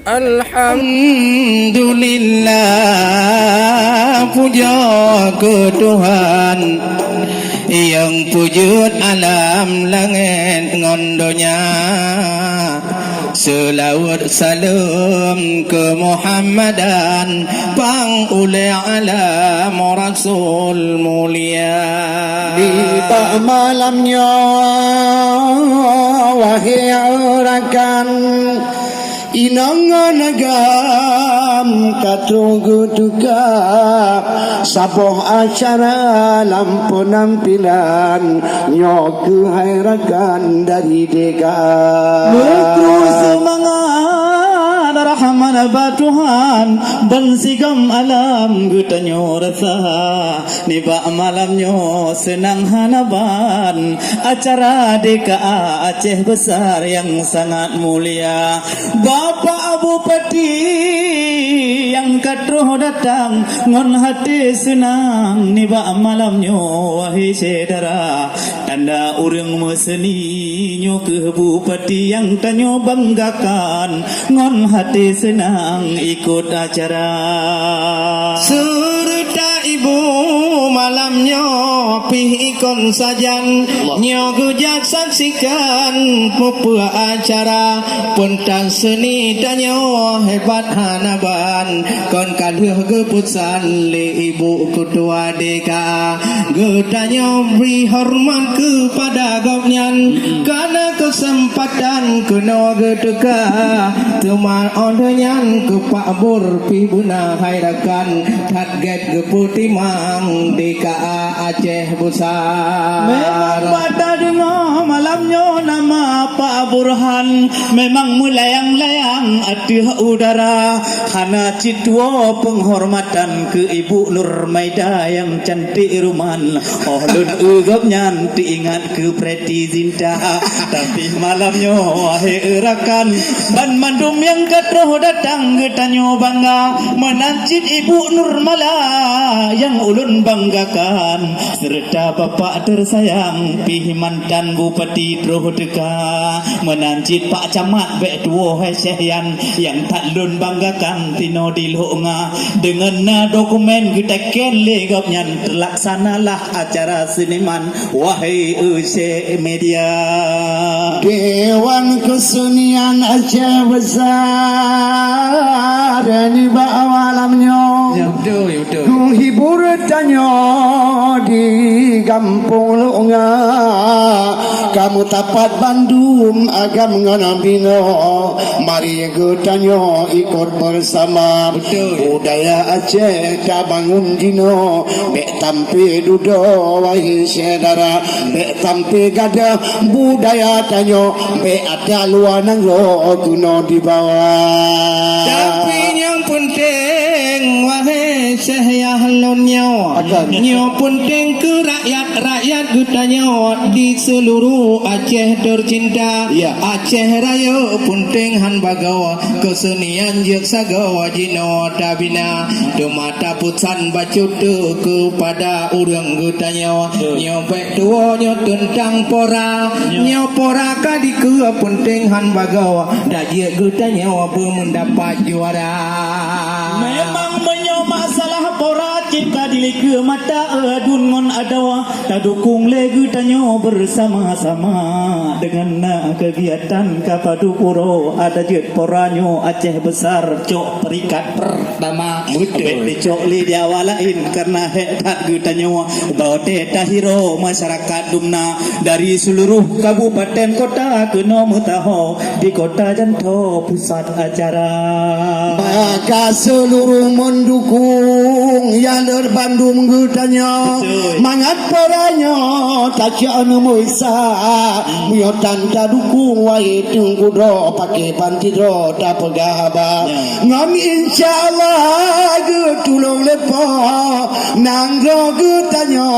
Alhamdulillah, puja ke Tuhan yang wujud alam langit ngondonya. Selawat salam ke Muhammadan pang oleh alam Rasul mulia. Di malamnya wahai rakan inanganagam katunggu duka saboh acara lampu nampilan nyok kehairakan dari dega Betul semangat rahman abad Tuhan bensigam alam gutanyo rasa niba malamnyo senang hanaban acara deka Aceh besar yang sangat mulia. Bapak Abu Pati yang katruh datang ngon hati senang niba malamnyo wahai saudara tanda urang meseni nyo ke Bupati yang tanyo banggakan ngon hati senang ikut acara. Serta ibu malamnya pih ikon sajan nyo gujak saksikan pupua acara pentas seni danyo hebat hanaban kon kaluh keputusan le ibu ketua deka gedanyo beri hormat kepada gopnyan karena kesempatan kena gedeka teman ondenyan ke Pak Bur pi buna hairakan target keputi mang deka Aceh besar. Memang pada dengar malamnya nama Pak Burhan memang melayang-layang atih udara karena citwa penghormatan ke Ibu Nur Maida yang cantik ruman. Oh lun ugapnya diingat ke Preti Zinta tapi malamnya wahai erakan ban mandum yang katruh datang getanyo bangga menancit Ibu Nur Mala yang ulun banggakan serta bapak tersayang pih mantan Bupati Truh Deka menancit Pak Camat bek tuo hesehyan yang tak lun banggakan tino dilhonga dengan dokumen geteken legapnya terlaksanalah acara seniman wahai Aceh media. Dewan Kesenian Aceh besar ni alamnya hibur tanyo di kampung Lunga kamu tapat Bandung agam nganabino mari getanyo ikut bersama budaya Aceh ka bangun dino bek tampi dudo wahai saudara bek tampi gada budaya tanyo bek ada luanang lo kuno di bawah tapi yang penting wahai Syekh Yahlon nyo penting ke rakyat gutanyo di seluruh Aceh tercinta Aceh Raya penting han bagawa kesenian jek sagawa jino tabina demata putsan bacut kepada urang gutanyo nyo bek tuo nyo tentang pora nyo pora kadi ke penting han bagawa dajek gutanyo mendapat juara. Memang menyo masalah pora kita dilike mata adun ngon adawa tadukung legu tanyo bersama-sama dengan kegiatan kapadu puro ada jet poranyo Aceh besar cok perikat pertama bet dicok li diawalain karena hebat gutanyo baote tahiro masyarakat dumna dari seluruh kabupaten kota kena mutaho di kota Janto pusat acara maka seluruh mendukung yang Bandung gudanya mangat poranya tak anu moisa mio tanda dukung wae tunggu do pakai panti do tak pegahaba ngam insyaallah getulung lepo nangro gudanya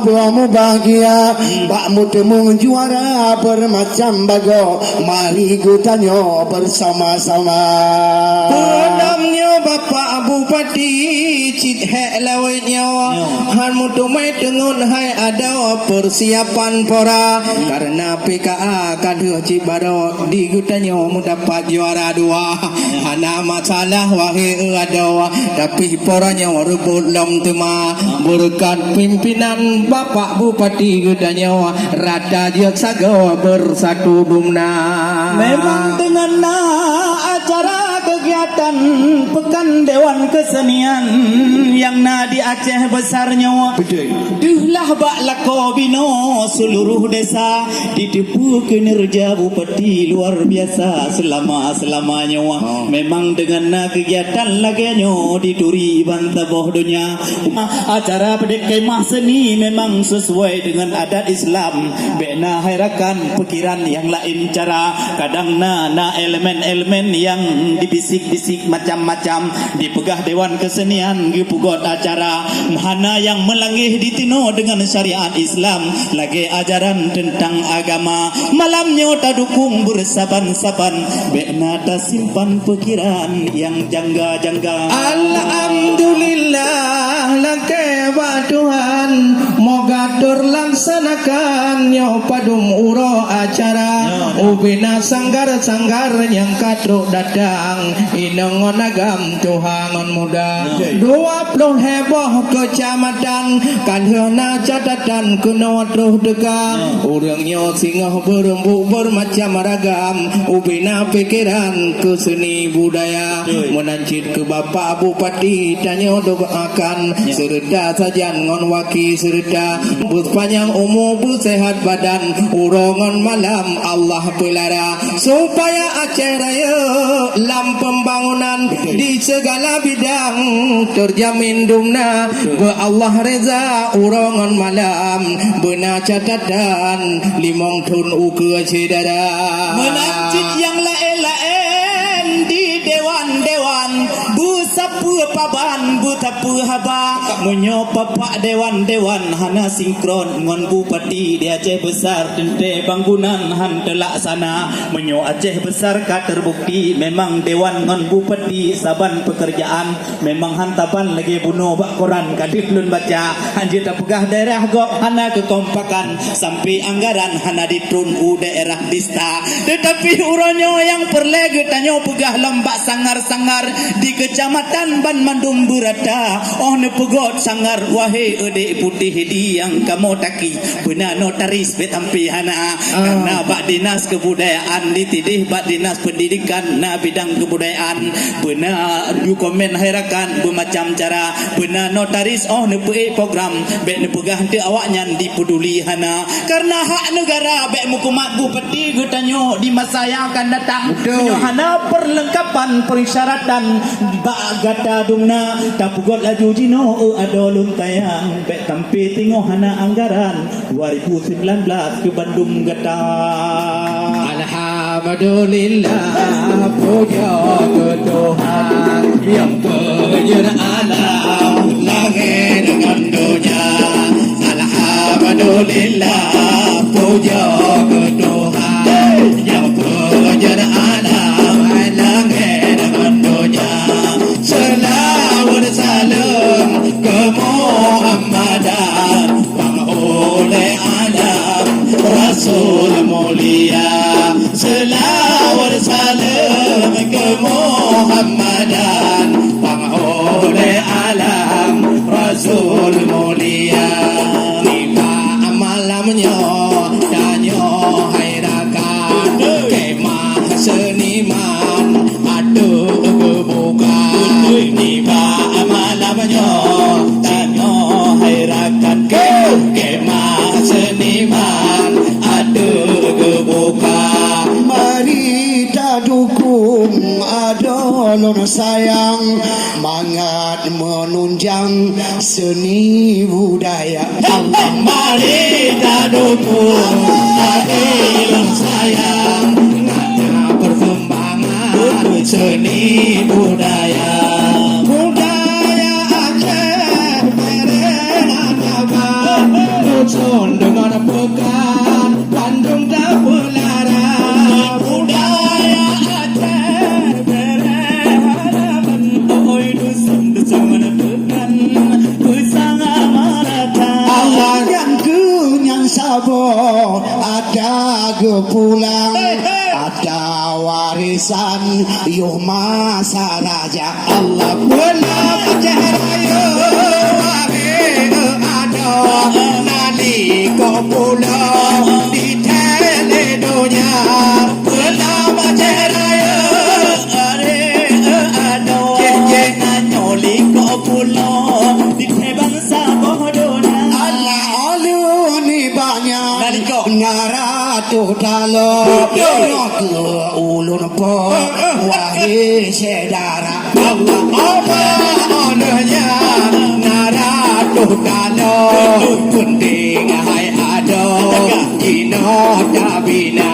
buamu bahagia bakmu temu juara bermacam bago mari gudanya bersama-sama Perdamnya Bapak Bupati cit hek lawetnya han mutumai tengun hai ada persiapan pora karena PKA kaduh cibado di gutanyo mendapat juara 2 Hana masalah wahai ada tapi poranya rebut lom tema berkat pimpinan Bapak Bupati Gedanya rada je saga bersatu dumna. Memang dengan acara kegiatan Pekan Dewan Kesenian yang di Aceh besarnya. Duhlah bak lako bino seluruh desa ditipu kinerja Bupati luar biasa selama-selamanya. Memang dengan kegiatan laganya dituri bantaboh dunia. Acara pedek kemah seni memang sesuai dengan adat Islam. Bena hairakan pikiran yang lain cara. Kadang na elemen-elemen yang dibisik-bisik macam-macam dipegah Dewan Kesenian dipugot acara. Hana yang melangih ditino dengan syariat Islam lagi ajaran tentang agama. Malamnya tak dukung bersaban-saban Bena tak simpan pikiran yang jangga-jangga. Alhamdulillah lake wa Tuhan moga terlaksanakan nyo padum uro acara ubina sanggar-sanggar yang katruk datang inongon agam Tuhan muda 20 heboh kecamatan kalhana catatan kuno truh deka urangnya singoh berembuk bermacam ragam ubina pikiran ke seni budaya menancit ke Bapak Bupati tanya doakan serta sajan ngon waki serta berpanjang umur bersehat badan urongan malam Allah pelara supaya Aceh Raya lam pembangunan di segala bidang terjamin dumna be Allah reza urongan malam benar catatan limong tun uke cedara menancit yang lain-lain di dewan-dewan busapu paban butapu haba menyopa pak dewan-dewan hana sinkron ngon Bupati di Aceh besar tente bangunan han terlaksana menyo Aceh besar ka terbukti memang dewan ngon Bupati saban pekerjaan memang hantapan lagi bunuh bak koran kadif lun baca anjir tak pegah daerah go hana kekompakan sampai anggaran hana ditrun daerah dista tetapi uronyo yang perlege tanyo pegah lembak sangar-sangar di kecamatan Ban Mandum Burata oh ne pegot sangar wahai ede putih di yang kamu taki benar notaris betampi hana karena bak dinas kebudayaan ditidih bak dinas pendidikan na bidang kebudayaan benar du komen hairakan bermacam cara benar notaris oh ne pe program be ne pegah te awaknya dipeduli hana karena hak negara be mukumat Bupati getanyo di masa yang akan datang hana perlengkapan persyaratan bak gata dumna tak pugot laju dino adolun tayang be tampi tingoh hana anggaran 2019 ke Bandung gata. Alhamdulillah puja ke Tuhan yang penjara alam langit dengan dunia. Alhamdulillah puja ke Tuhan yang penjara alam langit dengan dunia. Selawat salam ke Muhammadan oleh alam Rasul mulia. Selawat salam ke Muhammadan oleh alam Rasul mulia. Lima malamnya danyo hairakan kemah seniman aduh kebukan. Lima malamnya danyo hairakan kemah seniman aduh kebukan. Mari tak dukung adolon sayang mangat menunjang seni budaya. Allah mari tak dukung adolon sayang ngata perkembangan seni budaya. Budaya Aceh berenang kawan muncul dengan pekan Bandung tak pelara. Budaya Aceh berenang oi dusun-dusun mana pekan kusang amarata. Awak yang kenyang sabo ada gepulang ada warisan yuh masa raja Allah pula bercahaya ada nalika pula di teledonya pula bercahaya ada nanyoli ko pulo di bangsa bodohna Allah alun banyak Nalika. Naratu dalo ke ulun po wahai saudara Allah onnya naratu dalo penting hai ada ino dabina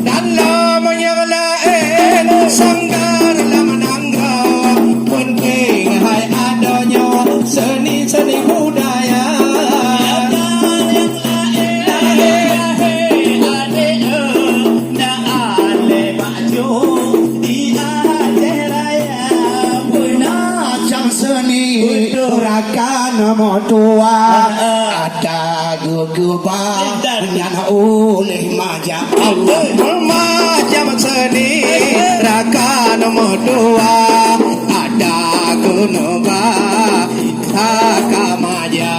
dalam yang lain sanggar lamanangga penting hai adanya seni budaya Rakan motua ada gegeba yang oleh maja Allah macam seni rakan motua ada gunova akamaja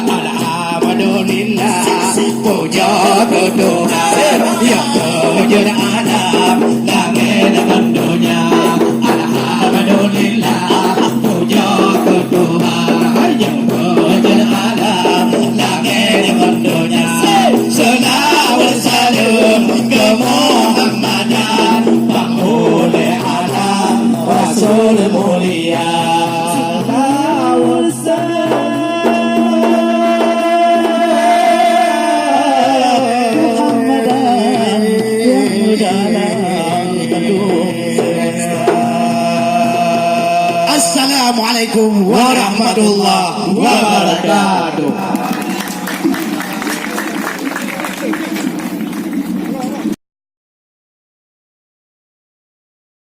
alhamdulillah puja doa ya puja Adam langit dan dunia alhamdulillah puja doa yang puja Adam langit dan dunia selawat salam ke Muhammadan penghulu alam Rasul mulia selawat Assalamualaikum warahmatullahi wabarakatuh.